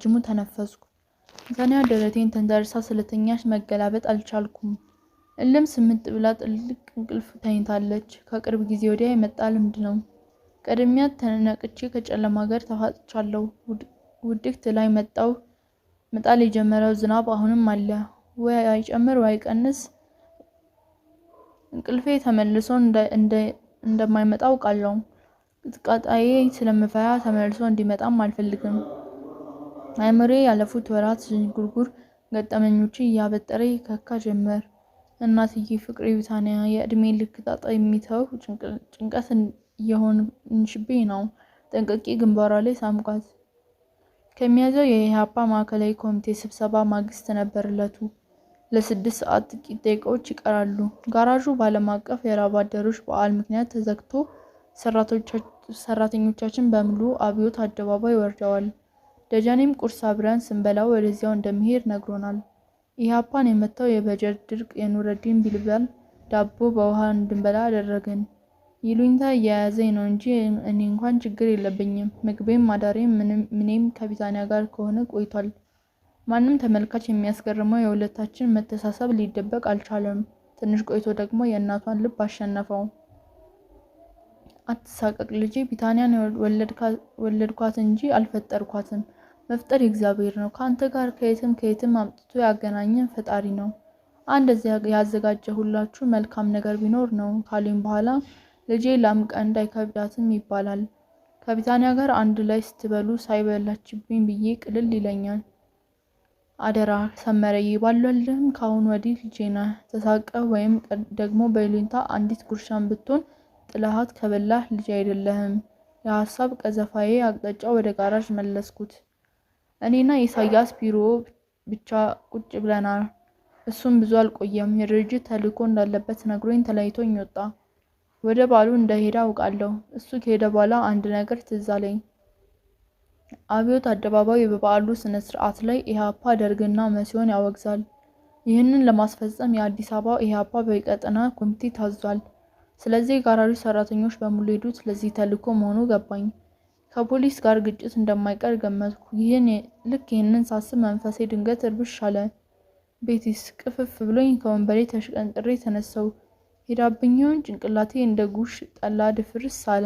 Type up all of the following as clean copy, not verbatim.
ጅሙ ተነፈስኩ። ቢታንያ ደረቴን ተንተርሳ ስለተኛች መገላበጥ አልቻልኩም። እልም ስምጥ ብላ ጥልቅ እንቅልፍ ተኝታለች። ከቅርብ ጊዜ ወዲያ የመጣ ልምድ ነው። ቀድሚያት ተነቅቼ ከጨለማ ጋር ተፋጥቻለሁ። ውድቅት ላይ መጣል የጀመረው ዝናብ አሁንም አለ። ወይ አይጨምር ወይ አይቀንስ። እንቅልፌ ተመልሶ እንደማይመጣ አውቃለሁ። ቅጥቃጣዬ ስለምፈራ ተመልሶ እንዲመጣም አልፈልግም። አይምሮዬ ያለፉት ወራት ዥንጉርጉር ገጠመኞች እያበጠረ ይከካ ጀመር። እናትዬ ፍቅሬ ቢታንያ የእድሜ ልክ ጣጣ የሚተው ጭንቀት እየሆንሽብኝ ነው። ጠንቅቄ ግንባሯ ላይ ሳምኳት። ከሚያዘው የኢህአፓ ማዕከላዊ ኮሚቴ ስብሰባ ማግስት ነበር ዕለቱ። ለ6 ሰዓት ጥቂት ደቂቃዎች ይቀራሉ። ጋራዡ በዓለም አቀፍ የላብ አደሮች በዓል ምክንያት ተዘግቶ ሰራተኞቻችን በሙሉ አብዮት አደባባይ ወርደዋል። ደጀኔም ቁርስ አብረን ስንበላ ወደዚያው እንደሚሄድ ነግሮናል። ኢህአፓን የመታው የበጀት ድርቅ የኑረዲን ቢልባል ዳቦ በውሃ እንድንበላ አደረገን። ይሉኝታ እየያዘኝ ነው እንጂ እኔ እንኳን ችግር የለብኝም። ምግቤም ማዳሬም ምንም ከቢታንያ ጋር ከሆነ ቆይቷል። ማንም ተመልካች የሚያስገርመው የሁለታችን መተሳሰብ ሊደበቅ አልቻለም። ትንሽ ቆይቶ ደግሞ የእናቷን ልብ አሸነፈው። አትሳቀቅ ልጄ፣ ቢታንያን ወለድኳት እንጂ አልፈጠርኳትም። መፍጠር የእግዚአብሔር ነው። ካንተ ጋር ከየትም አምጥቶ ያገናኘን ፈጣሪ ነው። እንደዚያ ያዘጋጀሁላችሁ መልካም ነገር ቢኖር ነው ካሉኝ በኋላ ልጄ ላም ቀንድ አይከብዳትም ይባላል። ከቢታንያ ጋር አንድ ላይ ስትበሉ ሳይበላችብኝ ብዬ ቅልል ይለኛል። አደራ ሰመረዬ፣ ባሏልህም ካሁን ወዲህ ልጄ ነህ። ተሳቀህ ወይም ደግሞ በይሉኝታ አንዲት ጉርሻን ብትሆን ጥለሃት ከበላህ ልጅ አይደለህም። የሐሳብ ቀዘፋዬ አቅጣጫ ወደ ጋራዥ መለስኩት። እኔና ኢሳያስ ቢሮ ብቻ ቁጭ ብለናል። እሱም ብዙ አልቆየም። የድርጅት ተልእኮ እንዳለበት ነግሮኝ ተለይቶኝ ወጣ። ወደ ባሉ እንደሄደ አውቃለሁ። እሱ ከሄደ በኋላ አንድ ነገር ትዝ አለኝ። አብዮት አደባባይ በበዓሉ ስነ ስርዓት ላይ ኢህአፓ ደርግና መሲሆን ያወግዛል። ይህንን ለማስፈጸም የአዲስ አበባ ኢህአፓ በቀጠና ኮሚቴ ታዟል። ስለዚህ የጋራዡ ሰራተኞች በሙሉ ሄዱት ለዚህ ተልእኮ መሆኑ ገባኝ። ከፖሊስ ጋር ግጭት እንደማይቀር ገመትኩ። ልክ ይህንን ሳስብ መንፈሴ ድንገት እርብሽ አለ። ቤቲስ ቅፍፍ ብሎኝ ከወንበሬ ተሽቀንጥሬ ተነሳው። ሄዳብኝውን ጭንቅላቴ እንደ ጉሽ ጠላ ድፍርስ አለ።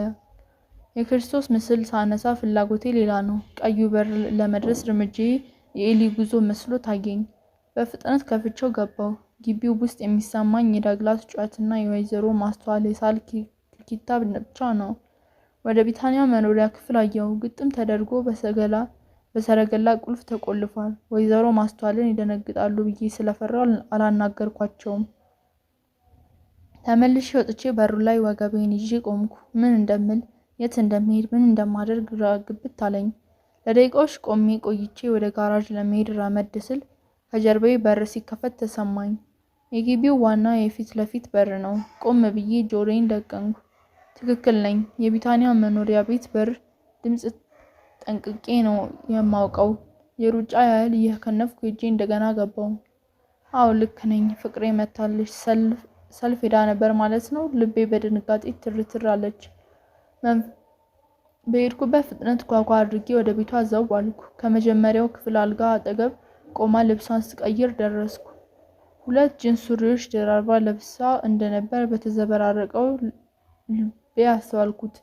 የክርስቶስ ምስል ሳነሳ ፍላጎቴ ሌላ ነው። ቀዩ በር ለመድረስ እርምጃዬ የኤሊ ጉዞ መስሎ ታየኝ። በፍጥነት ከፍቼው ገባው። ግቢው ውስጥ የሚሰማኝ የዳግላስ ጩኸትና የወይዘሮ ማስተዋል የሳል ኪርኪታ ብቻ ነው። ወደ ቢታንያ መኖሪያ ክፍል አየሁ። ግጥም ተደርጎ በሰረገላ ቁልፍ ተቆልፏል። ወይዘሮ ማስተዋልን ይደነግጣሉ ብዬ ስለፈራው አላናገርኳቸውም። ተመልሼ ወጥቼ በሩ ላይ ወገቤን ይዤ ቆምኩ። ምን እንደምል፣ የት እንደምሄድ፣ ምን እንደማደርግ ግራ ግብት አለኝ። ለደቂቃዎች ቆሜ ቆይቼ ወደ ጋራዥ ለመሄድ ራመድ ስል ከጀርባዬ በር ሲከፈት ተሰማኝ። የግቢው ዋና የፊት ለፊት በር ነው። ቆም ብዬ ጆሮዬን ደቀንኩ። ትክክል ነኝ። የቢታንያ መኖሪያ ቤት በር ድምፅ ጠንቅቄ ነው የማውቀው። የሩጫ ያህል እየከነፍኩ ሄጄ እንደገና ገባው። አዎ ልክ ነኝ። ፍቅሬ መታለች። ሰልፍ ሄዳ ነበር ማለት ነው። ልቤ በድንጋጤ ትርትር አለች። በሄድኩበት ፍጥነት ኳኳ አድርጌ ወደ ቤቷ ዘው አልኩ። ከመጀመሪያው ክፍል አልጋ አጠገብ ቆማ ልብሷን ስቀይር ደረስኩ። 2 ጂንስ ሱሪዎች ደራርባ ለብሳ እንደነበር በተዘበራረቀው ልቤ አስተዋልኩት።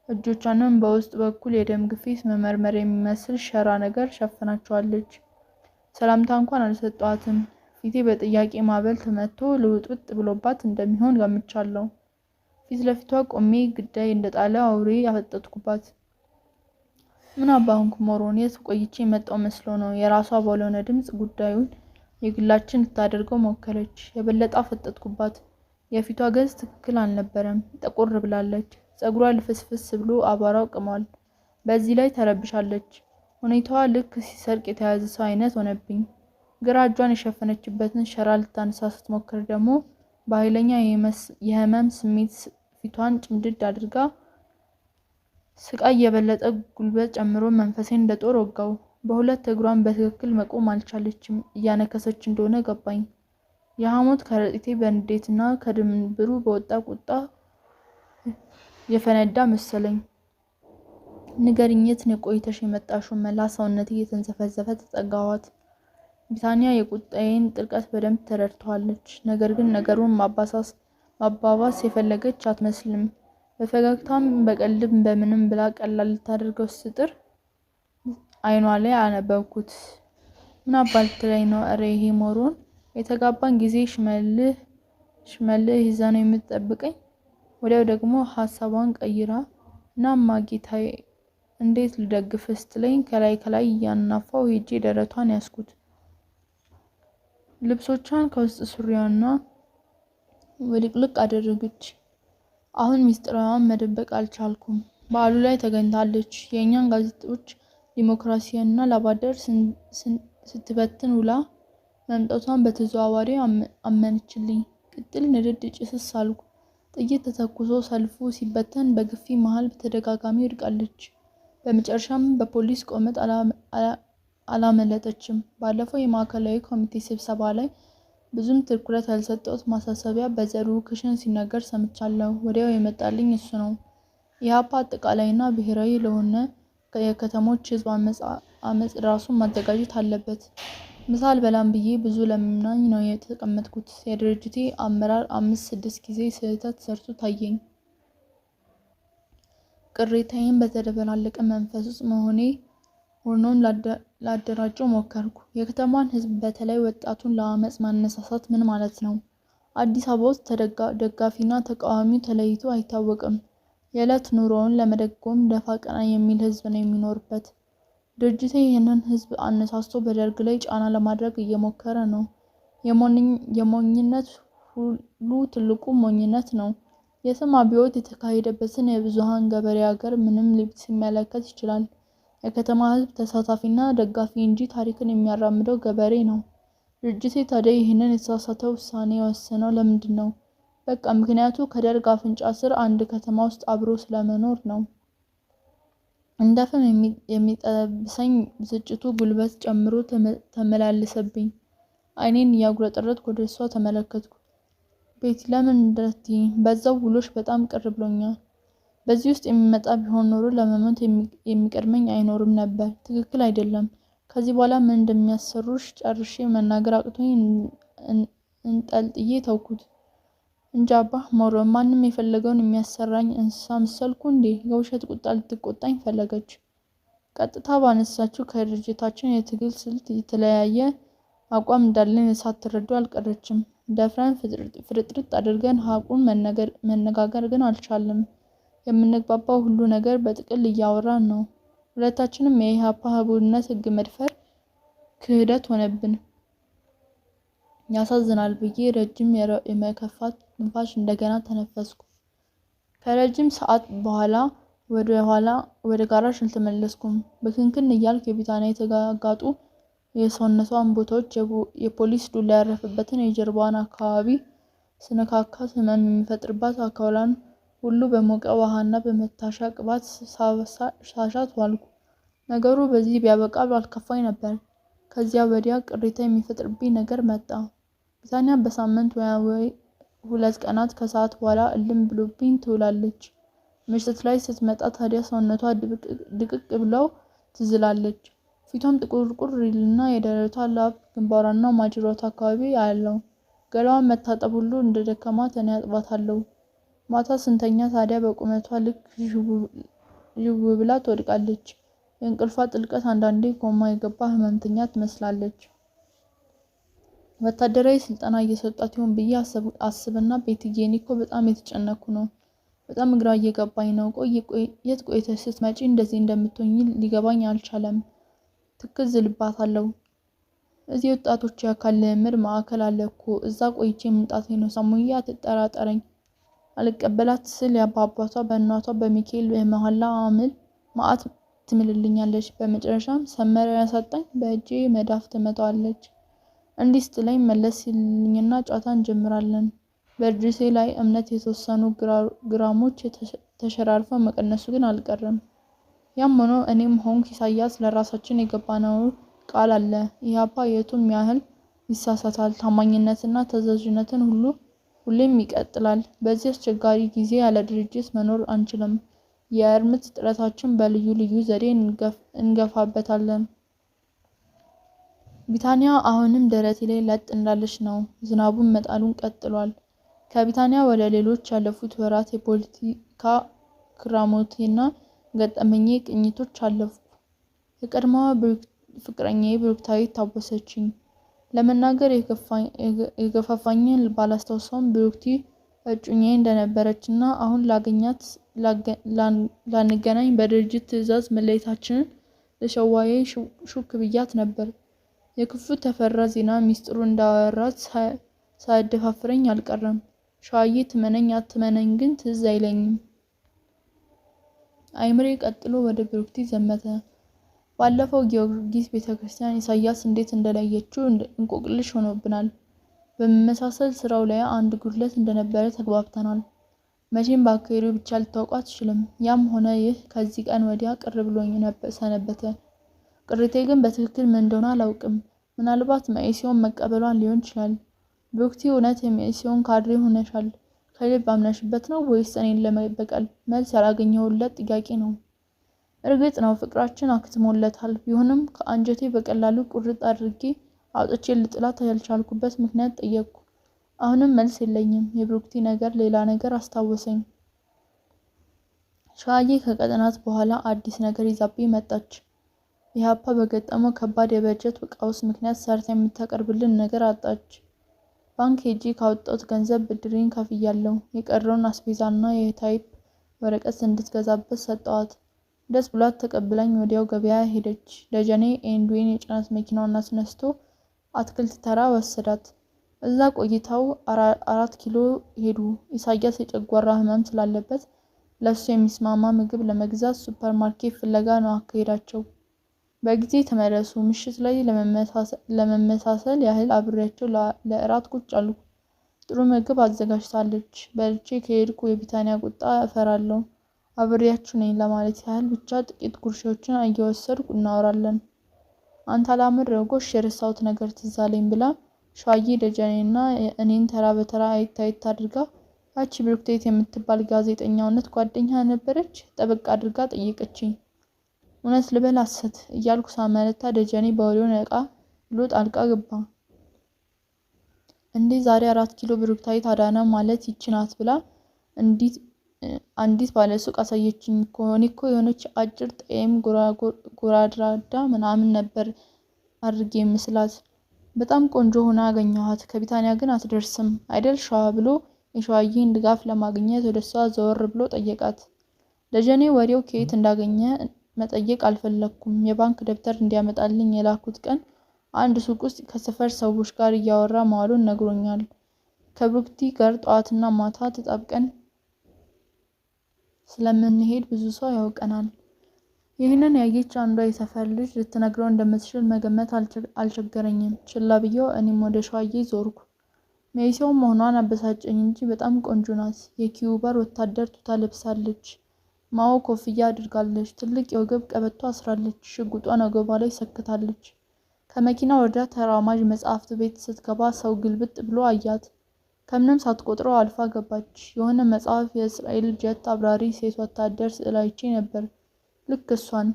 እጆቿንም በውስጥ በኩል የደም ግፊት መመርመር የሚመስል ሸራ ነገር ሸፍናቸዋለች። ሰላምታ እንኳን አልሰጧትም። ፊቴ በጥያቄ ማዕበል ተመቶ ልውጥውጥ ብሎባት እንደሚሆን ገምቻለሁ። ፊት ለፊቷ ቆሜ ግዳይ እንደጣለ አውሬ ያፈጠጥኩባት። ምን አባንኩ ሞሮን፣ የት ቆይቼ የመጣው መስሎ ነው። የራሷ ባልሆነ ድምፅ ጉዳዩን የግላችን ልታደርገው ሞከረች። የበለጠ አፈጠጥኩባት። የፊቷ ገጽ ትክክል አልነበረም። ጠቆር ብላለች። ጸጉሯ ልፍስፍስ ብሎ አቧራው ቅሟል። በዚህ ላይ ተረብሻለች። ሁኔታዋ ልክ ሲሰርቅ የተያዘ ሰው አይነት ሆነብኝ። ግራ እጇን የሸፈነችበትን ሸራ ልታነሳ ስትሞክር ደግሞ በኃይለኛ የህመም ስሜት ፊቷን ጭምድድ አድርጋ ስቃይ የበለጠ ጉልበት ጨምሮ መንፈሴን እንደ ጦር ወጋው። በሁለት እግሯን በትክክል መቆም አልቻለችም። እያነከሰች እንደሆነ ገባኝ። የሐሞት ከረጢቴ በንዴትና ከድንብሩ በወጣ ቁጣ የፈነዳ መሰለኝ። ንገሪኝ፣ የት ነው ቆይተሽ የመጣሽው? መላ ሰውነቴ እየተንዘፈዘፈ ተጠጋኋት። ቢታንያ የቁጣዬን ጥልቀት በደንብ ተረድተዋለች። ነገር ግን ነገሩን ማባባስ የፈለገች አትመስልም። በፈገግታም በቀልድም በምንም ብላ ቀላል ልታደርገው ስትጥር አይኗ ላይ አነበብኩት። ምን አባልት ላይ ነው? እረ ይሄ ሞሮን የተጋባን ጊዜ ሽመልህ ይዛ ነው የምትጠብቀኝ? ወዲያው ደግሞ ሀሳቧን ቀይራ እናማ ጌታዬ እንዴት ልደግፍ ስትለኝ ከላይ እያናፋው ሄጄ ደረቷን ያስኩት። ልብሶቿን ከውስጥ ሱሪያና ወልቅልቅ አደረገች። አሁን ሚስጥሯን መደበቅ አልቻልኩም። በዓሉ ላይ ተገኝታለች። የእኛን ጋዜጦች ዲሞክራሲያና ላባደር ስትበትን ውላ መምጣቷን በተዘዋዋሪ አመነችልኝ። ቅጥል ንድድ ጭስስ አልኩ። ጥይት ተተኩሶ ሰልፉ ሲበተን በግፊ መሃል በተደጋጋሚ ወድቃለች። በመጨረሻም በፖሊስ ቆመጥ አላመለጠችም። ባለፈው የማዕከላዊ ኮሚቴ ስብሰባ ላይ ብዙም ትኩረት ያልሰጠሁት ማሳሰቢያ በዘሩ ክሽን ሲነገር ሰምቻለሁ። ወዲያው የመጣልኝ እሱ ነው። ኢህአፓ አጠቃላይና ብሔራዊ ለሆነ የከተሞች ህዝብ አመጽ ራሱን ማዘጋጀት አለበት። ምሳል በላም ብዬ ብዙ ለምናኝ ነው የተቀመጥኩት። የድርጅቴ አመራር 5-6 ጊዜ ስህተት ሰርቶ ታየኝ። ቅሬታዬን በተደበላለቀ መንፈስ ውስጥ ሆኖም ላደራጀው ሞከርኩ። የከተማን ህዝብ በተለይ ወጣቱን ለአመጽ ማነሳሳት ምን ማለት ነው? አዲስ አበባ ውስጥ ደጋፊና ተቃዋሚ ተለይቶ አይታወቅም። የዕለት ኑሮውን ለመደጎም ደፋ ቀና የሚል ህዝብ ነው የሚኖርበት። ድርጅቴ ይህንን ህዝብ አነሳስቶ በደርግ ላይ ጫና ለማድረግ እየሞከረ ነው። የሞኝነት ሁሉ ትልቁ ሞኝነት ነው። የስም አብዮት የተካሄደበትን የብዙሃን ገበሬ ሀገር ምንም ሲመለከት ይችላል። የከተማ ህዝብ ተሳታፊና ደጋፊ እንጂ ታሪክን የሚያራምደው ገበሬ ነው። ድርጅቴ ታዲያ ይህንን የተሳሳተ ውሳኔ የወሰነው ለምንድን ነው? በቃ ምክንያቱ ከደርግ አፍንጫ ስር አንድ ከተማ ውስጥ አብሮ ስለመኖር ነው። እንደፍም የሚጠብሰኝ ብስጭቱ ጉልበት ጨምሮ ተመላለሰብኝ። አይኔን እያጉረጠረጥኩ ወደ እሷ ተመለከትኩ። ቤቲ ለምን እንደዚህ በዛው ውሎሽ በጣም ቅር ብሎኛል። በዚህ ውስጥ የሚመጣ ቢሆን ኖሮ ለመሞት የሚቀድመኝ አይኖርም ነበር። ትክክል አይደለም። ከዚህ በኋላ ምን እንደሚያሰሩሽ ጨርሼ መናገር አቅቶኝ እንጠልጥዬ ተውኩት። እንጃባ ሞሮ ማንም የፈለገውን የሚያሰራኝ እንስሳ መሰልኩ እንዴ? የውሸት ቁጣ ልትቆጣኝ ፈለገች። ቀጥታ ባነሳችው ከድርጅታችን የትግል ስልት የተለያየ አቋም እንዳለን ሳትረዱ አልቀረችም። ደፍረን ፍርጥርጥ አድርገን ሀቁን መነጋገር ግን አልቻለም። የምንግባባው ሁሉ ነገር በጥቅል እያወራን ነው። ሁለታችንም የኢህአፓ ህቡዕነት ህግ መድፈር ክህደት ሆነብን። ያሳዝናል ብዬ ረጅም የመከፋት ንፋሽ እንደገና ተነፈስኩ። ከረጅም ሰዓት በኋላ ወደ ጋራዥ አልተመለስኩም። በክንክን እያልኩ የቢታንያ የተጋጋጡ የሰውነቷን ቦታዎች የፖሊስ ዱላ ያረፈበትን የጀርባዋን አካባቢ ስነካካ ህመም የሚፈጥርባት አካሏን ሁሉ በሞቀ ውሃና በመታሻ ቅባት ሳሻት ዋልኩ። ነገሩ በዚህ ቢያበቃ ባልከፋኝ ነበር። ከዚያ ወዲያ ቅሬታ የሚፈጥርብኝ ነገር መጣ። ቢታንያ በሳምንት ወይ 2 ቀናት ከሰዓት በኋላ እልም ብሎብኝ ትውላለች። ምሽት ላይ ስትመጣ ታዲያ ሰውነቷ ድቅቅ ብለው ትዝላለች። ፊቷም ጥቁር ይልና የደረቷ ላብ ግንባሯና ማጅራቷ አካባቢ ያለው ገላዋን መታጠብ ሁሉ እንደደከማት እኔ አጥባታለሁ። ማታ ስንተኛ ታዲያ በቁመቷ ልክ ዥው ብላ ትወድቃለች። የእንቅልፏ ጥልቀት አንዳንዴ ኮማ የገባ ህመምተኛ ትመስላለች። ወታደራዊ ስልጠና እየሰጣት ይሆን ብዬ አስብና ቤትዬ እኔ እኮ በጣም የተጨነኩ ነው። በጣም ግራ እየገባኝ ነው። የት ቆይተሽ ስትመጪ እንደዚህ እንደምትሆኚ ሊገባኝ አልቻለም። ትክዝልባታለሁ። እዚህ ወጣቶች የአካል ልምምድ ማዕከል አለ እኮ እዛ ቆይቼ መምጣቴ ነው። ሰሙዬ አትጠራጠረኝ። አልቀበላት ስል ያባባቷ በእናቷ በሚካኤል የመሐላ አምል ማአት ትምልልኛለች። በመጨረሻም ሰመረ ያሳጣኝ በእጄ መዳፍ ትመጣዋለች። እንዲህ ስትለኝ መለስ ሲልኝና ጨዋታ እንጀምራለን። በድርጅቴ ላይ እምነት የተወሰኑ ግራሞች ተሸራርፈው መቀነሱ ግን አልቀረም። ያም ሆኖ እኔም ሆንኩ ኢሳያስ ለራሳችን የገባነው ቃል አለ። ኢህአፓ የቱም ያህል ይሳሳታል፣ ታማኝነትና ተዛዥነትን ሁሌም ይቀጥላል። በዚህ አስቸጋሪ ጊዜ ያለ ድርጅት መኖር አንችልም። የእርምት ጥረታችን በልዩ ልዩ ዘዴ እንገፋበታለን። ቢታንያ አሁንም ደረቴ ላይ ለጥ እንዳለች ነው። ዝናቡን መጣሉን ቀጥሏል። ከቢታንያ ወደ ሌሎች ያለፉት ወራት የፖለቲካ ክራሞቴና ገጠመኜ ቅኝቶች አለፉ። የቀድሞዋ ፍቅረኛዬ ብሩክታዊት ታወሰችኝ። ለመናገር የገፋፋኝን ባላስታውሰውም ብሩክቲ እጩኛዬ እንደነበረችና አሁን ላንገናኝ በድርጅት ትዕዛዝ መለየታችንን ለሸዋዬ ሹክ ብያት ነበር። የክፉ ተፈራ ዜና ሚስጥሩ እንዳወራት ሳያደፋፍረኝ አልቀረም። ሸዋዬ ትመነኝ አትመነኝ ግን ትዝ አይለኝም። አይምሬ ቀጥሎ ወደ ብሩክቲ ዘመተ። ባለፈው ጊዮርጊስ ቤተክርስቲያን ኢሳያስ እንዴት እንደለየችው እንቆቅልሽ ሆኖብናል። በመመሳሰል ስራው ላይ አንድ ጉድለት እንደነበረ ተግባብተናል። መቼም በአካሄዱ ብቻ ልታውቁ አትችልም። ያም ሆነ ይህ ከዚህ ቀን ወዲያ ቅር ብሎኝ ሰነበተ። ቅሬቴ ግን በትክክል ምን እንደሆነ አላውቅም። ምናልባት መኢሶን መቀበሏን ሊሆን ይችላል። ብሩክቲ እውነት የመኢሶን ካድሬ ሆነሻል? ከልብ አምነሽበት ነው ወይስ እኔን ለመበቀል? መልስ ያላገኘሁለት ጥያቄ ነው። እርግጥ ነው ፍቅራችን አክትሞለታል። ቢሆንም ከአንጀቴ በቀላሉ ቁርጥ አድርጌ አውጥቼ ልጥላት ያልቻልኩበት ምክንያት ጠየቅኩ። አሁንም መልስ የለኝም። የብሩክቲ ነገር ሌላ ነገር አስታወሰኝ። ሸዋዬ ከቀናት በኋላ አዲስ ነገር ይዛብኝ መጣች። ኢህአፓ በገጠመው ከባድ የበጀት ቀውስ ምክንያት ሰርታ የምታቀርብልን ነገር አጣች። ባንክ ሄጄ ካወጣሁት ገንዘብ ብድሬን ከፍያለሁ። የቀረውን አስቤዛና የታይፕ ወረቀት እንድትገዛበት ሰጠዋት። ደስ ብሏት ተቀብላኝ ወዲያው ገበያ ሄደች። ደጀኔ ኤንድዌን የጭነት መኪናውን አስነስቶ አትክልት ተራ ወሰዳት። እዛ ቆይታው 4 ኪሎ ሄዱ። ኢሳያስ የጨጓራ ህመም ስላለበት ለሱ የሚስማማ ምግብ ለመግዛት ሱፐርማርኬት ፍለጋ ነው አካሄዳቸው። በጊዜ ተመለሱ። ምሽት ላይ ለመመሳሰል ያህል አብሬያቸው ለእራት ቁጭ አሉ። ጥሩ ምግብ አዘጋጅታለች። በልቼ ከሄድኩ የቢታንያ ቁጣ እፈራለሁ። አብሬያችሁ ነኝ ለማለት ያህል ብቻ ጥቂት ጉርሻዎችን እየወሰድኩ እናወራለን። አንተ አላምረው ጎሽ የረሳሁት ነገር ትዝ አለኝ ብላ ሸዋዬ ደጀኔና እኔን ተራ በተራ አይታይት አድርጋ ያቺ ብሩክቴት የምትባል ጋዜጠኛ እውነት ጓደኛ ነበረች? ጠበቅ አድርጋ ጠየቀችኝ። እውነት ልበል ሐሰት እያልኩ ሳመነታ ደጀኔ በወሬው ነቃ ብሎ ጣልቃ ገባ። እንዴ ዛሬ 4 ኪሎ ብሩክታዊት አዳነ ማለት ይቺ ናት ብላ አንዲት ባለሱቅ አሳየችኝ እኮ። እኔ እኮ የሆነች አጭር ጠይም ጎራዳዳ ምናምን ነበር አድርጌ ምስላት። በጣም ቆንጆ ሆና አገኘኋት። ከቢታንያ ግን አትደርስም አይደል ሸዋ ብሎ የሸዋዬን ድጋፍ ለማግኘት ወደሷ ዘወር ብሎ ጠየቃት። ደጀኔ ወሬው ከየት እንዳገኘ መጠየቅ አልፈለኩም። የባንክ ደብተር እንዲያመጣልኝ የላኩት ቀን አንድ ሱቅ ውስጥ ከሰፈር ሰዎች ጋር እያወራ መዋሉን ነግሮኛል። ከብሩክቲ ጋር ጠዋትና ማታ ተጣብቀን ስለምንሄድ ብዙ ሰው ያውቀናል። ይህንን ያየች አንዷ የሰፈር ልጅ ልትነግረው እንደምትችል መገመት አልቸገረኝም። ችላ ብዬው እኔም ወደ ሸዋዬ ዞርኩ። መኢሶን መሆኗን አበሳጨኝ እንጂ በጣም ቆንጆ ናት። የኪዩባር ወታደር ቱታ ለብሳለች። ማኦ ኮፍያ አድርጋለች። ትልቅ የወገብ ቀበቶ አስራለች። ሽጉጧን ወገቧ ላይ ሰክታለች። ከመኪና ወርዳ ተራማጅ መጽሐፍት ቤት ስትገባ ሰው ግልብጥ ብሎ አያት። ከምንም ሳትቆጥረው አልፋ ገባች። የሆነ መጽሐፍ የእስራኤል ጀት አብራሪ ሴት ወታደር ስዕል አይቼ ነበር። ልክ እሷን።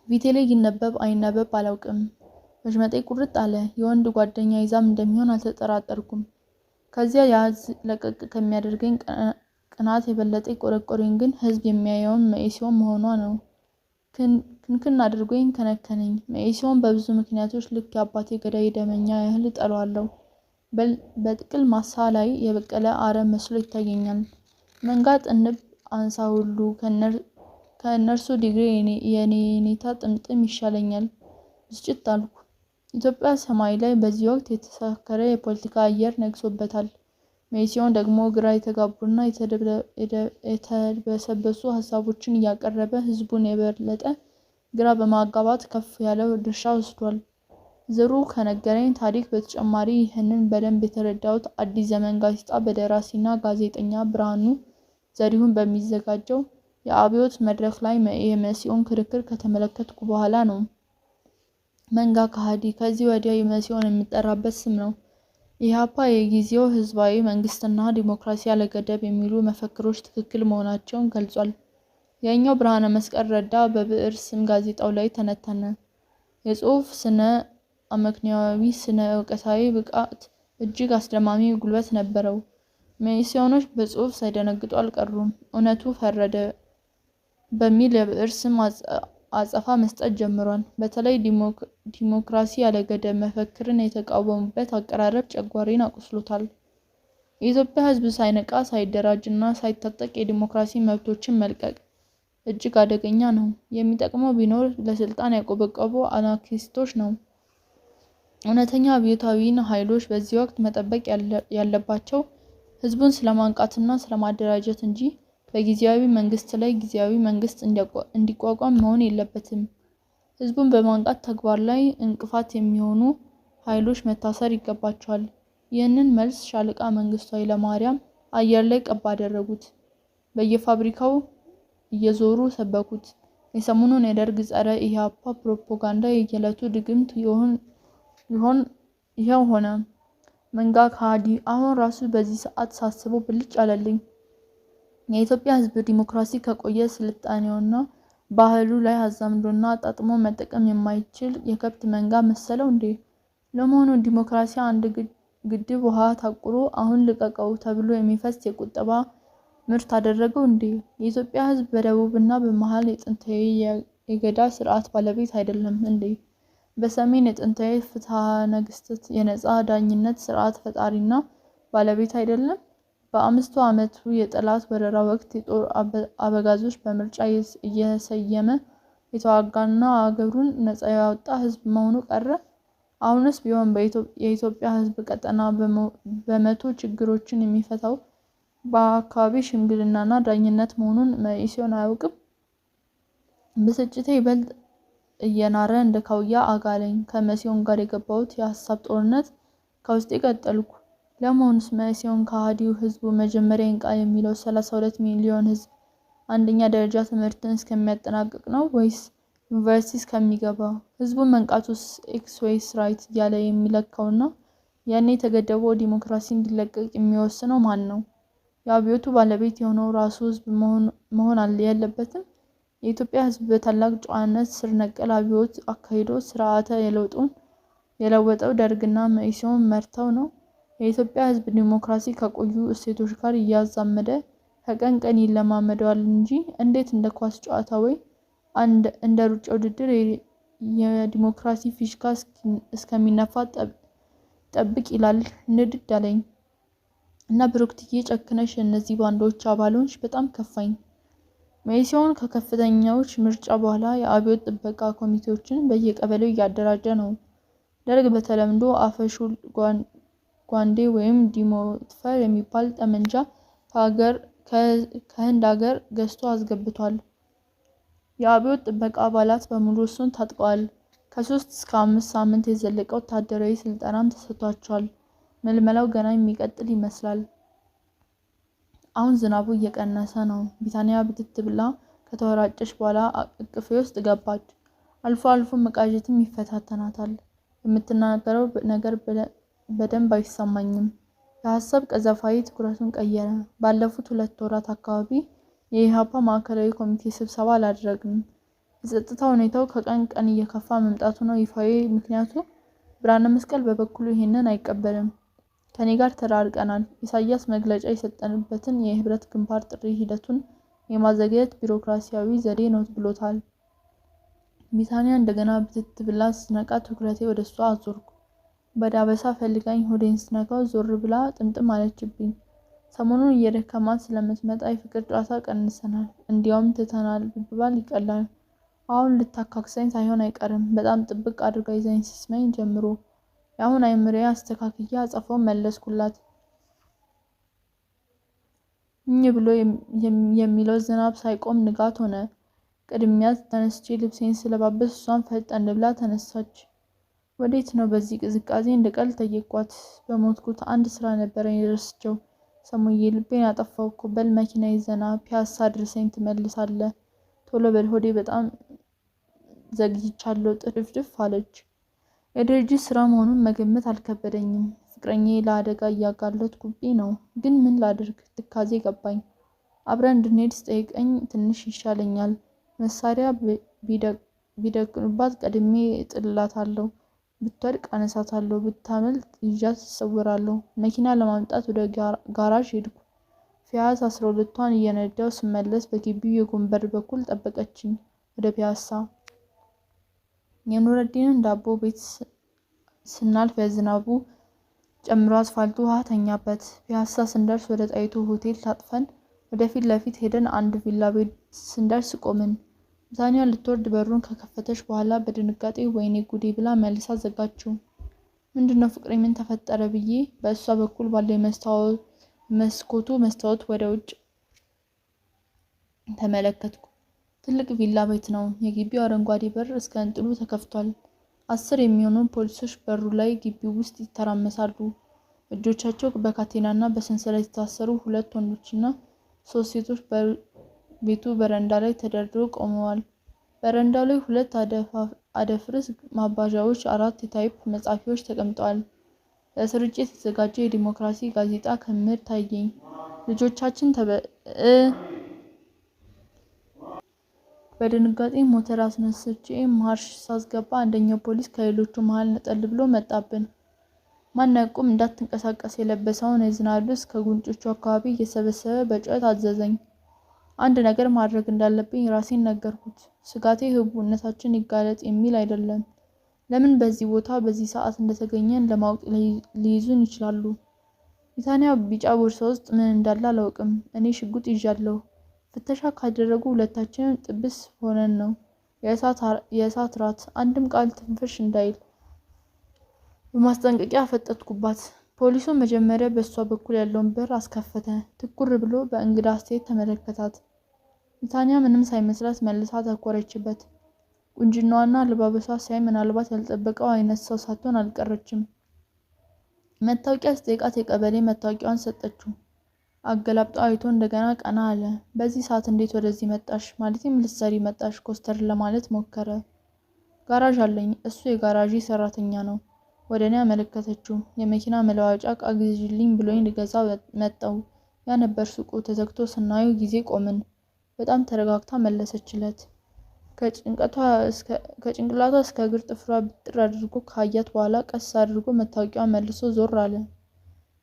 ፊቴ ላይ ይነበብ አይነበብ አላውቅም። መሽመጤ ቁርጥ አለ። የወንድ ጓደኛ ይዛም እንደሚሆን አልተጠራጠርኩም። ከዚያ ያዝ ለቀቅ ከሚያደርገኝ ቅናት የበለጠ ቆረቆረኝ ግን ህዝብ የሚያየውን መኢሶን መሆኗ ነው። ክንክን አድርጎኝ ከነከነኝ። መኢሶን በብዙ ምክንያቶች ልክ የአባቴ ገዳይ ደመኛ ያህል እጠለዋለሁ። በጥቅል ማሳ ላይ የበቀለ አረም መስሎ ይታየኛል። መንጋ ጥንብ አንሳ ሁሉ ከእነርሱ ዲግሪ የኔታ ጥምጥም ይሻለኛል። ብስጭት አልኩ። ኢትዮጵያ ሰማይ ላይ በዚህ ወቅት የተሳከረ የፖለቲካ አየር ነግሶበታል። መኢሶን ደግሞ ግራ የተጋቡና የተበሰበሱ ሀሳቦችን እያቀረበ ህዝቡን የበለጠ ግራ በማጋባት ከፍ ያለው ድርሻ ወስዷል። ዝሩ ከነገረኝ ታሪክ በተጨማሪ ይህንን በደንብ የተረዳሁት አዲስ ዘመን ጋዜጣ በደራሲና ጋዜጠኛ ብርሃኑ ዘሪሁን በሚዘጋጀው የአብዮት መድረክ ላይ የመኢሶን ክርክር ከተመለከትኩ በኋላ ነው። መንጋ ከሃዲ ከዚህ ወዲያ መኢሶን የሚጠራበት ስም ነው። ኢህአፓ የጊዜው ህዝባዊ መንግስትና ዲሞክራሲ ያለ ገደብ የሚሉ መፈክሮች ትክክል መሆናቸውን ገልጿል። ያኛው ብርሃነ መስቀል ረዳ በብዕር ስም ጋዜጣው ላይ ተነተነ። የጽሑፍ ስነ አመክንዮአዊ ስነ እውቀታዊ ብቃት እጅግ አስደማሚ ጉልበት ነበረው። መኢሶኖች በጽሑፍ ሳይደነግጡ አልቀሩም። እውነቱ ፈረደ በሚል የብዕር ስም አጸፋ መስጠት ጀምሯል። በተለይ ዲሞክራሲ ያለገደብ መፈክርን የተቃወሙበት አቀራረብ ጨጓራዬን አቁስሎታል። የኢትዮጵያ ሕዝብ ሳይነቃ ሳይደራጅና ሳይታጠቅ የዲሞክራሲ መብቶችን መልቀቅ እጅግ አደገኛ ነው። የሚጠቅመው ቢኖር ለስልጣን ያቆበቆቡ አናርኪስቶች ነው። እውነተኛ አብዮታዊ ኃይሎች በዚህ ወቅት መጠበቅ ያለባቸው ሕዝቡን ስለማንቃትና ስለማደራጀት እንጂ በጊዜያዊ መንግስት ላይ ጊዜያዊ መንግስት እንዲቋቋም መሆን የለበትም። ሕዝቡን በማንቃት ተግባር ላይ እንቅፋት የሚሆኑ ኃይሎች መታሰር ይገባቸዋል። ይህንን መልስ ሻለቃ መንግስቱ ኃይለማርያም አየር ላይ ቀብ አደረጉት። በየፋብሪካው እየዞሩ ሰበኩት። የሰሞኑን የደርግ ጸረ ኢህአፓ ፕሮፓጋንዳ የየዕለቱ ድግምት ይኸው ሆነ። መንጋ ከሃዲ! አሁን ራሱ በዚህ ሰዓት ሳስበው ብልጭ አለልኝ። የኢትዮጵያ ሕዝብ ዲሞክራሲ ከቆየ ስልጣኔውና ባህሉ ላይ አዛምዶና አጣጥሞ መጠቀም የማይችል የከብት መንጋ መሰለው እንዴ? ለመሆኑ ዲሞክራሲ አንድ ግድብ ውሃ ታቁሮ አሁን ልቀቀው ተብሎ የሚፈስ የቁጠባ ምርት አደረገው እንዴ? የኢትዮጵያ ሕዝብ በደቡብና በመሃል የጥንታዊ የገዳ ስርዓት ባለቤት አይደለም እንዴ? በሰሜን የጥንታዊ ፍትሐ ነገሥት የነጻ ዳኝነት ስርዓት ፈጣሪና ባለቤት አይደለም? በ5 ዓመቱ የጠላት ወረራ ወቅት የጦር አበጋዞች በምርጫ እየሰየመ የተዋጋና አገሩን ነጻ ያወጣ ሕዝብ መሆኑ ቀረ? አሁንስ ቢሆን የኢትዮጵያ ሕዝብ ቀጠና በመቶ ችግሮችን የሚፈታው በአካባቢ ሽምግልናና ዳኝነት መሆኑን መኢሶን አያውቅም? ብስጭቴ ይበልጥ እየናረ እንደ ካውያ አጋለኝ። ከመኢሶን ጋር የገባሁት የሀሳብ ጦርነት ከውስጤ ቀጠልኩ። ለመሆኑስ መኢሶን ከሃዲው ሕዝቡ መጀመሪያ ይንቃ የሚለው 32 ሚሊዮን ሕዝብ አንደኛ ደረጃ ትምህርትን እስከሚያጠናቅቅ ነው ወይስ ዩኒቨርሲቲ እስከሚገባ? ሕዝቡን መንቃቱስ ኤክስ ወይስ ራይት እያለ የሚለካውና ያኔ የተገደበው ዲሞክራሲ እንዲለቀቅ የሚወስነው ማን ነው? የአብዮቱ ባለቤት የሆነው ራሱ ሕዝብ መሆን የለበትም? የኢትዮጵያ ሕዝብ በታላቅ ጨዋነት ስር ነቀል አብዮት አካሂዶ ስርዓተ ለውጡን የለወጠው ደርግና መኢሶን መርተው ነው። የኢትዮጵያ ሕዝብ ዲሞክራሲ ከቆዩ እሴቶች ጋር እያዛመደ ከቀን ቀን ይለማመደዋል እንጂ እንዴት እንደ ኳስ ጨዋታ ወይ እንደ ሩጫ ውድድር የዲሞክራሲ ፊሽካ እስከሚነፋ ጠብቅ ይላል። ንድድ አለኝ እና ብሩክትዬ ጨክነሽ እነዚህ ባንዶች አባሎች በጣም ከፋኝ። መኢሶን ከከፍተኛዎች ምርጫ በኋላ የአብዮት ጥበቃ ኮሚቴዎችን በየቀበሌው እያደራጀ ነው። ደርግ በተለምዶ አፈሹል ጓንዴ ወይም ዲሞትፈር የሚባል ጠመንጃ ከህንድ ሀገር ገዝቶ አስገብቷል። የአብዮት ጥበቃ አባላት በሙሉ እሱን ታጥቀዋል። ከ3 እስከ 5 ሳምንት የዘለቀ ወታደራዊ ስልጠናም ተሰጥቷቸዋል። ምልመላው ገና የሚቀጥል ይመስላል። አሁን ዝናቡ እየቀነሰ ነው። ቢታንያ ብትት ብላ ከተወራጨች በኋላ እቅፌ ውስጥ ገባች። አልፎ አልፎ መቃዠትም ይፈታተናታል። የምትናገረው ነገር በደንብ አይሰማኝም። የሀሳብ ቀዘፋዬ ትኩረቱን ቀየረ። ባለፉት 2 ወራት አካባቢ የኢህአፓ ማዕከላዊ ኮሚቴ ስብሰባ አላደረግንም። የጸጥታ ሁኔታው ከቀን ቀን እየከፋ መምጣቱ ነው ይፋዊ ምክንያቱ። ብርሃነ መስቀል በበኩሉ ይሄንን አይቀበልም። ከኔ ጋር ተራርቀናል። ኢሳያስ መግለጫ የሰጠንበትን የህብረት ግንባር ጥሪ ሂደቱን የማዘግየት ቢሮክራሲያዊ ዘዴ ነው ብሎታል። ቢታንያ እንደገና ብትት ብላ ስነቃ ትኩረቴ ወደ እሷ አዞርኩ። በዳበሳ ፈልጋኝ ሆዴን ስነካው ዞር ብላ ጥምጥም አለችብኝ። ሰሞኑን እየደከማት ስለምትመጣ የፍቅር ጨዋታ ቀንሰናል፣ እንዲያውም ትተናል ብባል ይቀላል። አሁን ልታካክሰኝ ሳይሆን አይቀርም። በጣም ጥብቅ አድርጋ ይዛኝ ስስመኝ ጀምሮ የአሁን አይምሬ አስተካክያ አጸፋው መለስኩላት። እኝ ብሎ የሚለው ዝናብ ሳይቆም ንጋት ሆነ። ቅድሚያ ተነስቼ ልብሴን ስለባበስ እሷን ፈጠን ብላ ተነሳች። ወዴት ነው በዚህ ቅዝቃዜ? እንደቀል ጠየቅኳት። በሞትኩት አንድ ስራ ነበረኝ የደረስቸው ሰሙዬ ልቤን ያጠፋው እኮ። በል መኪና ይዘና ፒያሳ ድረሰኝ ትመልሳለህ። ቶሎ በል ሆዴ በጣም ዘግይቻለሁ ጥድፍድፍ አለች። የድርጅት ስራ መሆኑን መገመት አልከበደኝም። ፍቅረኛዬ ለአደጋ እያጋለጥኩብኝ ነው። ግን ምን ላድርግ? ትካዜ ገባኝ። አብረን እንድንሄድ ስጠይቀኝ ትንሽ ይሻለኛል። መሳሪያ ቢደቅኑባት ቀድሜ እጥልላታለሁ፣ ብትወድቅ አነሳታለሁ፣ ብታመልጥ ይዣት እሰውራለሁ። መኪና ለማምጣት ወደ ጋራዥ ሄድኩ። ፒያሳ 12ቷን እየነዳው ስመለስ በግቢው የጎን በር በኩል ጠበቀችኝ። ወደ ፒያሳ የኑረዲንን ዳቦ ቤት ስናልፍ የዝናቡ ጨምሮ አስፋልቱ ውሃ ተኛበት። ፒያሳ ስንደርስ ወደ ጣይቱ ሆቴል ታጥፈን ወደፊት ለፊት ሄደን አንድ ቪላ ቤት ስንደርስ ቆምን። ቢታንያ ልትወርድ በሩን ከከፈተች በኋላ በድንጋጤ ወይኔ ጉዴ ብላ መልሳ ዘጋችው። ምንድነው ፍቅሬ ምን ተፈጠረ ብዬ በእሷ በኩል ባለ መስኮቱ መስታወት ወደ ውጭ ተመለከትኩ። ትልቅ ቪላ ቤት ነው። የግቢው አረንጓዴ በር እስከ እንጥሉ ተከፍቷል። 10 የሚሆኑ ፖሊሶች በሩ ላይ ግቢው ውስጥ ይተራመሳሉ። እጆቻቸው በካቴናና በሰንሰለት የታሰሩ 2 ወንዶችና 3 ሴቶች ቤቱ በረንዳ ላይ ተደርድረው ቆመዋል። በረንዳው ላይ 2 አደፍርስ ማባዣዎች፣ 4 የታይፕ መጻፊያዎች ተቀምጠዋል። ለስርጭት የተዘጋጀ የዲሞክራሲ ጋዜጣ ክምር ታየኝ። ልጆቻችን በድንጋጤ ሞተር አስነስቼ ማርሽ ሳስገባ አንደኛው ፖሊስ ከሌሎቹ መሃል ነጠል ብሎ መጣብን። ማን ያቁም እንዳትንቀሳቀስ የለበሰውን የዝናብ ልብስ ከጉንጮቹ አካባቢ እየሰበሰበ በጩኸት አዘዘኝ። አንድ ነገር ማድረግ እንዳለብኝ ራሴን ነገርኩት። ስጋቴ ህቡዕነታችን ይጋለጥ የሚል አይደለም። ለምን በዚህ ቦታ በዚህ ሰዓት እንደተገኘን ለማወቅ ሊይዙን ይችላሉ። ቢታንያ ቢጫ ቦርሳ ውስጥ ምን እንዳለ አላውቅም። እኔ ሽጉጥ ይዣለሁ። ፍተሻ ካደረጉ ሁለታችንም ጥብስ ሆነን ነው። የእሳት ራት አንድም ቃል ትንፍሽ እንዳይል በማስጠንቀቂያ ፈጠጥኩባት። ፖሊሱ መጀመሪያ በእሷ በኩል ያለውን በር አስከፈተ። ትኩር ብሎ በእንግዳ አስተያየት ተመለከታት። ቢታንያ ምንም ሳይመስላት መልሳ ተኮረችበት። ቁንጅናዋና አለባበሷ ሲያይ ምናልባት ያልጠበቀው አይነት ሰው ሳትሆን አልቀረችም። መታወቂያ ስጠይቃት የቀበሌ መታወቂያዋን ሰጠችው። አገላብጦ አይቶ እንደገና ቀና አለ። በዚህ ሰዓት እንዴት ወደዚህ መጣሽ? ማለትም ልትሰሪ መጣሽ? ኮስተር ለማለት ሞከረ። ጋራዥ አለኝ። እሱ የጋራዥ ሰራተኛ ነው። ወደ እኔ አመለከተችው። የመኪና መለዋወጫ ዕቃ ግዢልኝ ብሎኝ ልገዛ መጣው። ያ ነበር ሱቁ። ተዘግቶ ስናየው ጊዜ ቆምን። በጣም ተረጋግታ መለሰችለት። ከጭንቅላቷ እስከ እግር ጥፍሯ ብጥር አድርጎ ካያት በኋላ ቀስ አድርጎ መታወቂያውን መልሶ ዞር አለ።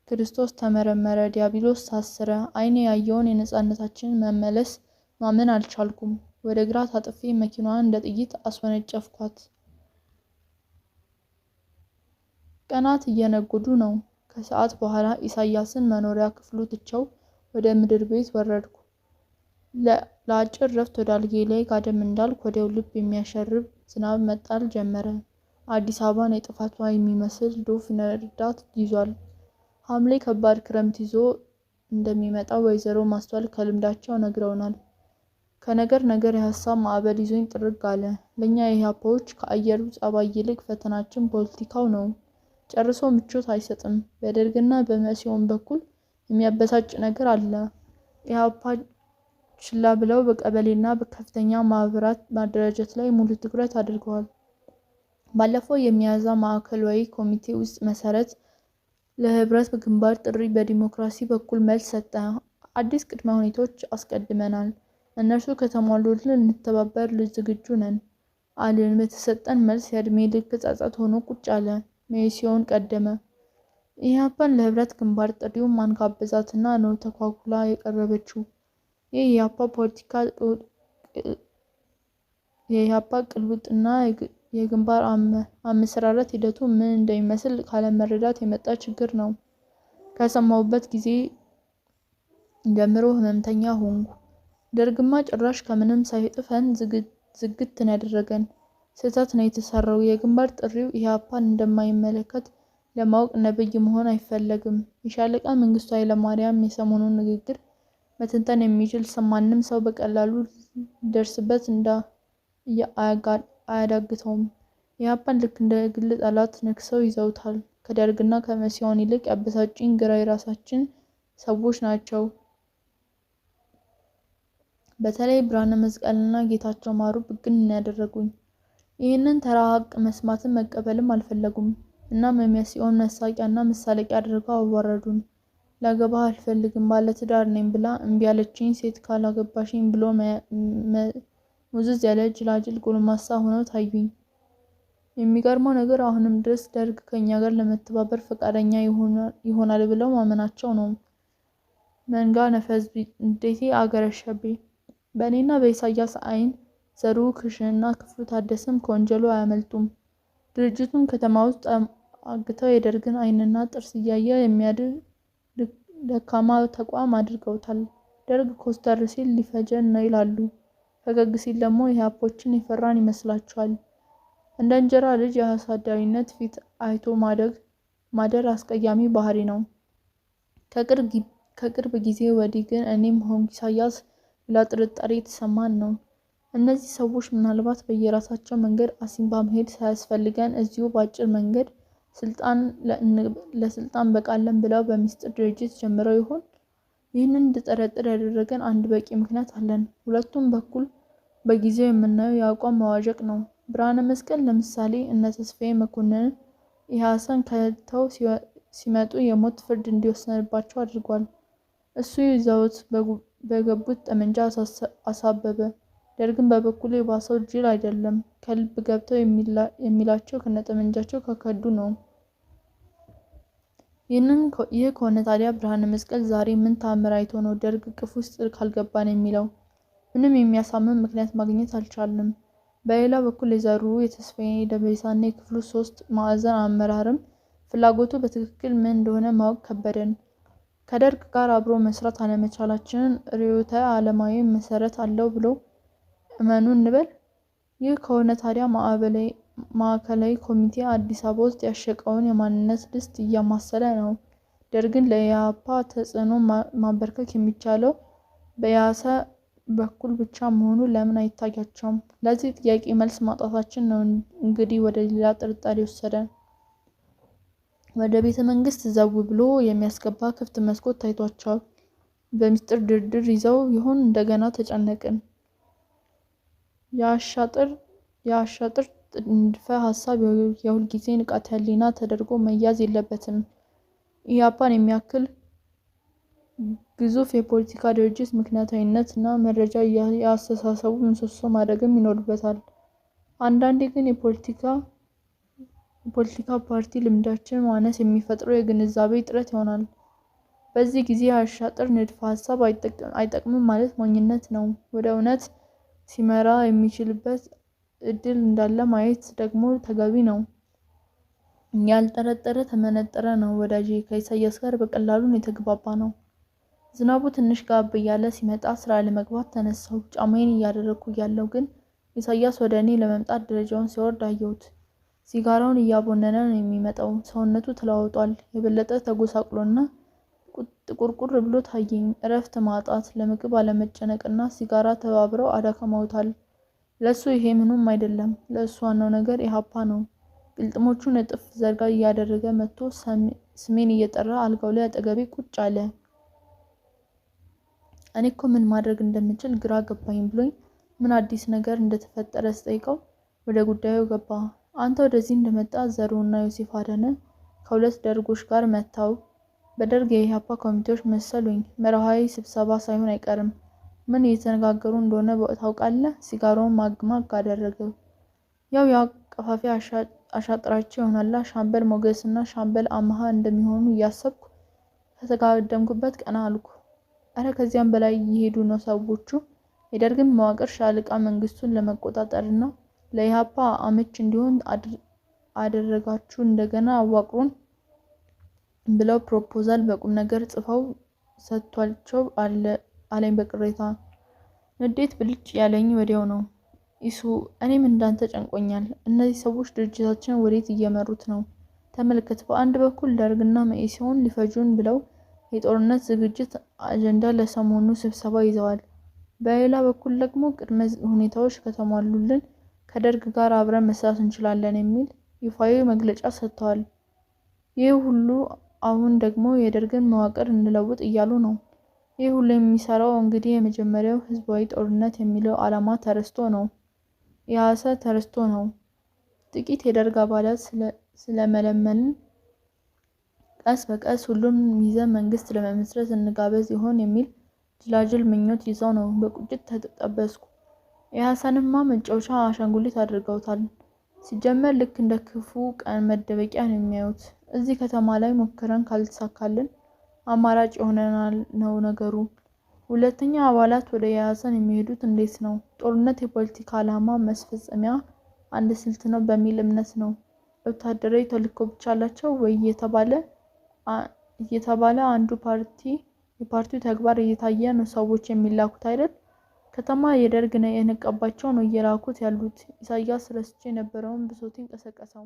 ክርስቶስ ተመረመረ፣ ዲያብሎስ ታሰረ። አይኔ ያየውን የነጻነታችንን መመለስ ማመን አልቻልኩም። ወደ ግራ ታጥፌ መኪናዋን እንደ ጥይት አስወነጨፍኳት። ቀናት እየነጎዱ ነው። ከሰዓት በኋላ ኢሳያስን መኖሪያ ክፍሉ ትቸው ወደ ምድር ቤት ወረድኩ። ለአጭር ረፍት ወደ አልጌ ላይ ጋደም እንዳልኩ ወዲያው ልብ የሚያሸርብ ዝናብ መጣል ጀመረ። አዲስ አበባን የጥፋቷ የሚመስል ዶፍ ነርዳት ይዟል። ሐምሌ ከባድ ክረምት ይዞ እንደሚመጣ ወይዘሮ ማስተዋል ከልምዳቸው ነግረውናል። ከነገር የሀሳብ ማዕበል ይዞኝ ጥርግ አለ። ለኛ የኢህአፓዎች ከአየሩ ጸባይ ይልቅ ፈተናችን ፖለቲካው ነው። ጨርሶ ምቾት አይሰጥም። በደርግና በመሲዮን በኩል የሚያበሳጭ ነገር አለ። ኢህአፓ ችላ ብለው በቀበሌና በከፍተኛ ማህበራት ማደራጀት ላይ ሙሉ ትኩረት አድርገዋል። ባለፈው የሚያዝያ ማዕከላዊ ኮሚቴ ውስጥ መሰረት ለህብረት ግንባር ጥሪ በዲሞክራሲ በኩል መልስ ሰጠ። አዲስ ቅድመ ሁኔታዎች አስቀድመናል። እነርሱ ከተሟሉልን እንተባበር ዝግጁ ነን አልን። በተሰጠን መልስ የእድሜ ልክ ጸጸት ሆኖ ቁጭ አለ። መኢሶን ቀደመ። ኢህአፓን ለህብረት ግንባር ጥሪው ማን ጋበዛትና ነው ተኳኩላ የቀረበችው? የኢህአፓ ፖለቲካ የኢህአፓ ቅልውጥና የግንባር አመሰራረት ሂደቱ ምን እንደሚመስል ካለመረዳት የመጣ ችግር ነው። ከሰማሁበት ጊዜ ጀምሮ ህመምተኛ ሆንኩ። ደርግማ ጭራሽ ከምንም ሳይጥፈን ዝግት ነው ያደረገን። ስህተት ነው የተሰራው። የግንባር ጥሪው ኢህአፓን እንደማይመለከት ለማወቅ ነብይ መሆን አይፈለግም። የሻለቃ መንግስቱ ኃይለማርያም የሰሞኑን ንግግር መተንተን የሚችል ማንም ሰው በቀላሉ ሊደርስበት አያዳግተውም። ኢህአፓን ልክ እንደ ግል ጠላት ነክሰው ይዘውታል። ከደርግና ከመሲዮን ይልቅ ያበሳጩኝ ግራ የራሳችን ሰዎች ናቸው። በተለይ ብርሃነ መስቀልና ጌታቸው ማሩ ብግን ያደረጉኝ። ይህንን ተራ ሀቅ መስማትን መቀበልም አልፈለጉም። እናም የመሲዮን መሳቂያና መሳለቂያ አድርገው አዋረዱን። ላገባህ አልፈልግም ባለትዳር ነኝ ብላ እምቢ ያለችኝ ሴት ካላገባሽኝ ብሎ ሙዝዝ ያለ ጅላጅል ጎልማሳ ሆነው ታዩኝ። የሚገርመው ነገር አሁንም ድረስ ደርግ ከኛ ጋር ለመተባበር ፈቃደኛ ይሆናል ብለው ማመናቸው ነው። መንጋ ነፈዝ እንዴቴ አገረሸብኝ። በእኔና በኢሳያስ አይን ዘሩ ክሽንና ክፍሉ ታደሰም ከወንጀሉ አያመልጡም። ድርጅቱን ከተማ ውስጥ አግተው የደርግን አይንና ጥርስ እያየ የሚያድር ደካማ ተቋም አድርገውታል። ደርግ ኮስተር ሲል ሊፈጀን ነው ይላሉ። ፈገግ ሲል ደግሞ ኢህአፖችን የፈራን ይመስላቸዋል። እንደ እንጀራ ልጅ የአሳዳሪነት ፊት አይቶ ማደር አስቀያሚ ባህሪ ነው። ከቅርብ ጊዜ ወዲህ ግን እኔም ሆንኩ ኢሳያስ ሌላ ጥርጣሬ የተሰማን ነው። እነዚህ ሰዎች ምናልባት በየራሳቸው መንገድ አሲምባ መሄድ ሳያስፈልገን እዚሁ በአጭር መንገድ ለስልጣን በቃለን ብለው በሚስጥር ድርጅት ጀምረው ይሆን? ይህንን እንድጠረጥር ያደረገን አንድ በቂ ምክንያት አለን። ሁለቱም በኩል በጊዜው የምናየው የአቋም መዋዠቅ ነው። ብርሃነ መስቀል ለምሳሌ እነ ተስፋዬ መኮንንን ኢህአሰን ከተው ሲመጡ የሞት ፍርድ እንዲወሰንባቸው አድርጓል። እሱ ይዘውት በገቡት ጠመንጃ አሳበበ። ደርግን በበኩሉ የባሰው ጅል አይደለም፣ ከልብ ገብተው የሚላቸው ከነጠመንጃቸው ከከዱ ነው። ይህ ከሆነ ታዲያ ብርሃነ መስቀል ዛሬ ምን ተአምር አይቶ ነው ደርግ ቅፍ ውስጥ ካልገባን የሚለው? ምንም የሚያሳምን ምክንያት ማግኘት አልቻልንም። በሌላ በኩል የዘሩ የተስፋዬ ደበሳና የክፍሉ 3 ማዕዘን አመራርም ፍላጎቱ በትክክል ምን እንደሆነ ማወቅ ከበደን። ከደርግ ጋር አብሮ መስራት አለመቻላችንን ርዕዮተ ዓለማዊ መሰረት አለው ብሎ እመኑ እንበል። ይህ ከሆነ ታዲያ ማዕከላዊ ኮሚቴ አዲስ አበባ ውስጥ ያሸቀውን የማንነት ድስት እያማሰለ ነው። ደርግን ለኢህአፓ ተጽዕኖ ማበርከክ የሚቻለው በኢያሰ በኩል ብቻ መሆኑ ለምን አይታያቸውም? ለዚህ ጥያቄ መልስ ማጣታችን ነው እንግዲህ ወደ ሌላ ጥርጣሬ ወሰደን። ወደ ቤተ መንግስት ዘው ብሎ የሚያስገባ ክፍት መስኮት ታይቷቸዋል። በሚስጥር ድርድር ይዘው ይሆን? እንደገና ተጨነቅን። የአሻጥር ንድፈ ሀሳብ የሁል ጊዜ ንቃተ ህሊና ተደርጎ መያዝ የለበትም። ኢህአፓን የሚያክል ግዙፍ የፖለቲካ ድርጅት ምክንያታዊነት እና መረጃ የአስተሳሰቡ ምሰሶ ማድረግም ይኖርበታል። አንዳንዴ ግን የፖለቲካ ፓርቲ ልምዳችን ማነስ የሚፈጥረው የግንዛቤ እጥረት ይሆናል። በዚህ ጊዜ የአሻጥር ንድፈ ሀሳብ አይጠቅምም ማለት ሞኝነት ነው። ወደ እውነት ሲመራ የሚችልበት እድል እንዳለ ማየት ደግሞ ተገቢ ነው። ያልጠረጠረ ተመነጠረ ነው ወዳጄ። ከኢሳያስ ጋር በቀላሉ የተግባባ ነው። ዝናቡ ትንሽ ጋብ እያለ ሲመጣ ስራ ለመግባት ተነሳሁ። ጫማዬን እያደረኩ እያለሁ ግን ኢሳያስ ወደ እኔ ለመምጣት ደረጃውን ሲወርድ አየሁት። ሲጋራውን እያቦነነ ነው የሚመጣው። ሰውነቱ ተለዋውጧል። የበለጠ ተጎሳቅሎና ጥቁርቁር ብሎ ታየኝ። እረፍት ማጣት፣ ለምግብ አለመጨነቅና ሲጋራ ተባብረው አዳክመውታል። ለሱ ይሄ ምንም አይደለም። ለሱ ዋናው ነገር ኢህአፓ ነው። ግልጥሞቹን እጥፍ ዘርጋ እያደረገ መጥቶ ስሜን እየጠራ አልጋው ላይ አጠገቤ ቁጭ አለ። እኔ እኮ ምን ማድረግ እንደምችል ግራ ገባኝ ብሎኝ ምን አዲስ ነገር እንደተፈጠረ ስጠይቀው ወደ ጉዳዩ ገባ። አንተ ወደዚህ እንደመጣ ዘሩና ዮሴፍ አዳነ ከሁለት ደርጎች ጋር መታው። በደርግ የኢህአፓ ኮሚቴዎች መሰሉኝ። መርሃዊ ስብሰባ ሳይሆን አይቀርም። ምን እየተነጋገሩ እንደሆነ ታውቃለህ? ሲጋራውን ማግማግ አደረገው። ያው የአቀፋፊ አሻጥራቸው ይሆናላ። ሻምበል ሞገስና ሻምበል አማሃ እንደሚሆኑ እያሰብኩ ከተጋደምኩበት ቀና አልኩ። አረ ከዚያም በላይ እየሄዱ ነው ሰዎቹ። የደርግን መዋቅር ሻለቃ መንግስቱን ለመቆጣጠርና ለኢህአፓ አመች እንዲሆን አደረጋችሁ እንደገና አዋቅሩን ብለው ፕሮፖዛል በቁም ነገር ጽፈው ሰጥቷቸው አለኝ በቅሬታ። ንዴት ብልጭ ያለኝ ወዲያው ነው። ኢሱ እኔም እንዳንተ ጨንቆኛል። እነዚህ ሰዎች ድርጅታችንን ወዴት እየመሩት ነው? ተመልከት። በአንድ በኩል ደርግና መኢሶን ሊፈጁን ብለው የጦርነት ዝግጅት አጀንዳ ለሰሞኑ ስብሰባ ይዘዋል። በሌላ በኩል ደግሞ ቅድመ ሁኔታዎች ከተሟሉልን ከደርግ ጋር አብረን መስራት እንችላለን የሚል ይፋዊ መግለጫ ሰጥተዋል። ይህ ሁሉ አሁን ደግሞ የደርግን መዋቅር እንለውጥ እያሉ ነው። ይህ ሁሉ የሚሰራው እንግዲህ የመጀመሪያው ህዝባዊ ጦርነት የሚለው ዓላማ ተረስቶ ነው። ኢያሰ ተረስቶ ነው። ጥቂት የደርግ አባላት ስለመለመልን ቀስ በቀስ ሁሉም ይዘን መንግስት ለመመስረት እንጋበዝ ይሆን የሚል ጅላጅል ምኞት ይዘው ነው። በቁጭት ተጠበስኩ። የሐሰንማ መጫወቻ አሻንጉሊት አድርገውታል። ሲጀመር ልክ እንደ ክፉ ቀን መደበቂያ ነው የሚያዩት። እዚህ ከተማ ላይ ሞክረን ካልተሳካልን አማራጭ የሆነናል ነው ነገሩ። ሁለተኛ አባላት ወደ የሐሰን የሚሄዱት እንዴት ነው? ጦርነት የፖለቲካ ዓላማ መስፈጸሚያ አንድ ስልት ነው በሚል እምነት ነው። ወታደራዊ ተልዕኮ ብቻ አላቸው ወይ እየተባለ አንዱ የፓርቲው ተግባር እየታየ ነው ሰዎች የሚላኩት አይደል? ከተማ የደርግ የነቀባቸው ነው እየላኩት ያሉት። ኢሳያስ ረስቼ የነበረውን ብሶቴን ቀሰቀሰው።